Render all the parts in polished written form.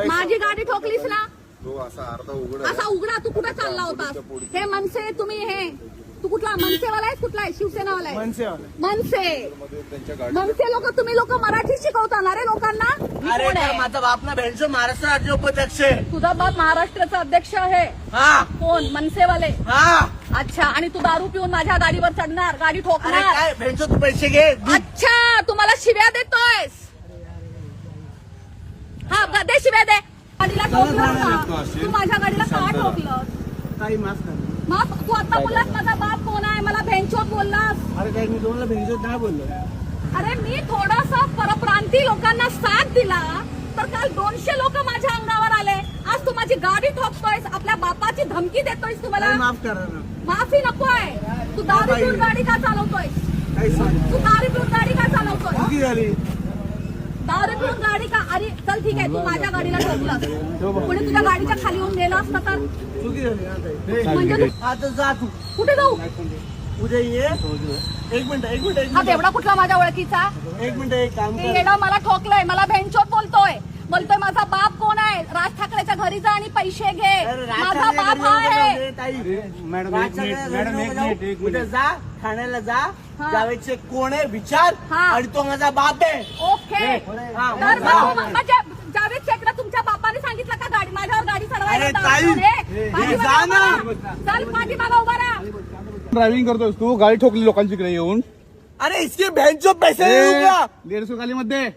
माझी गाडी ठोकलीस ना, तो असा उघडा. तू कुठे चालला होतास? हे मनसे तुम्ही हे तू कुठला मनसेवाला आहेस? कुठला आहे? शिवसेनावाला आहे? मनसे लोक तुम्ही लोक मराठी शिकवता ना रे लोकांना? अरे माझा बाप ना भेटतो महाराष्ट्र राज्य उपाध्यक्ष. तुझा बाप महाराष्ट्राचा अध्यक्ष आहे? हा. कोण? मनसेवाले? हा. अच्छा. आणि तू दारू पिऊन माझ्या गाडीवर चढणार, गाडी ठोकणार? काय भेटतो तू पैसे घे. अच्छा, तू मला शिव्या देतोयस? हा दे शिव्या दे. गाडीला ठोकलं का? तू माझ्या गाडीला का ठोकलं? काही माफ कर. मग तू आता बोललास माझा बाप कोण आहे, मला भेंचोत बोललास. अरे काय मी तुम्हाला भेटतो नाही बोललो. अरे मी थोडासा परप्रांती लोकांना साथ दिला तर काल 200 लोक माझ्या अंगावर आले. आज तू माझी गाडी ठोकतोयस, आपल्या बापाची धमकी देतोयस. तुम्हाला माफ करा ना. माफी नकोय. तू दारू पिऊन गाडी का चालवतोयस? तू दारू पिऊन गाडी का चालवतोय? चुकी झाली. दारू पिऊन गाडी का? अरे चल ठीक आहे, तू माझ्या गाडीला ठोकलास. कोणी तुझ्या गाडीच्या खाली येऊन गेला असता तर? चुकी झाली. म्हणजे तू आता जा तू. कुठे जाऊ? उद्या ये. एक मिनिट. हा तेवढा कुठला माझ्या ओळखीचा? एक मिनिट. एक काम कर. येणं मला ठोकलंय, मला भेंचोत बोलतोय माझा बाप कोण आहे? राज ठाकरेच्या घरी जा आणि पैसे घे. माझा बाप हा आहे. मॅडम उद्या जा ठाण्याला जा. जावेदचे कोण आहे विचार. आणि तो माझा बाप आहे. ओके. तर मग जावेद शेखला तुमच्या बापाने सांगितलं का गाडी माझ्यावर गाडी चढवायला? चल पाठीमागा उभा राहा. ड्रायव्हिंग करतोस तू, गाडी ठोकली लोकांची इकडे येऊन. अरे इसके बहनचो पैसे 150 खाली मध्ये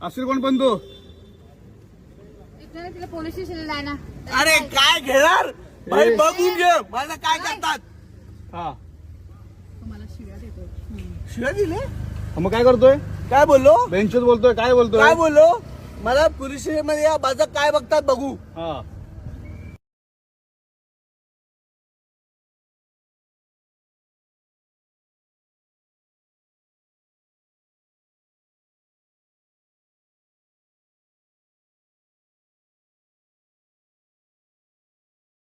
असेल कोण पण तू. तिला पोलीस स्टेशनला आहे ना. अरे काय घेणार भाई बघून घे मला काय करतात. हा तुम्हाला शिव्या देतोय. शिवाय दिले. मग काय करतोय? काय बोललो? बेंचच बोलतोय. काय बोलतोय? काय बोललो? मला पोलीस स्टेशन मध्ये या माझं काय बघतात बघू. हा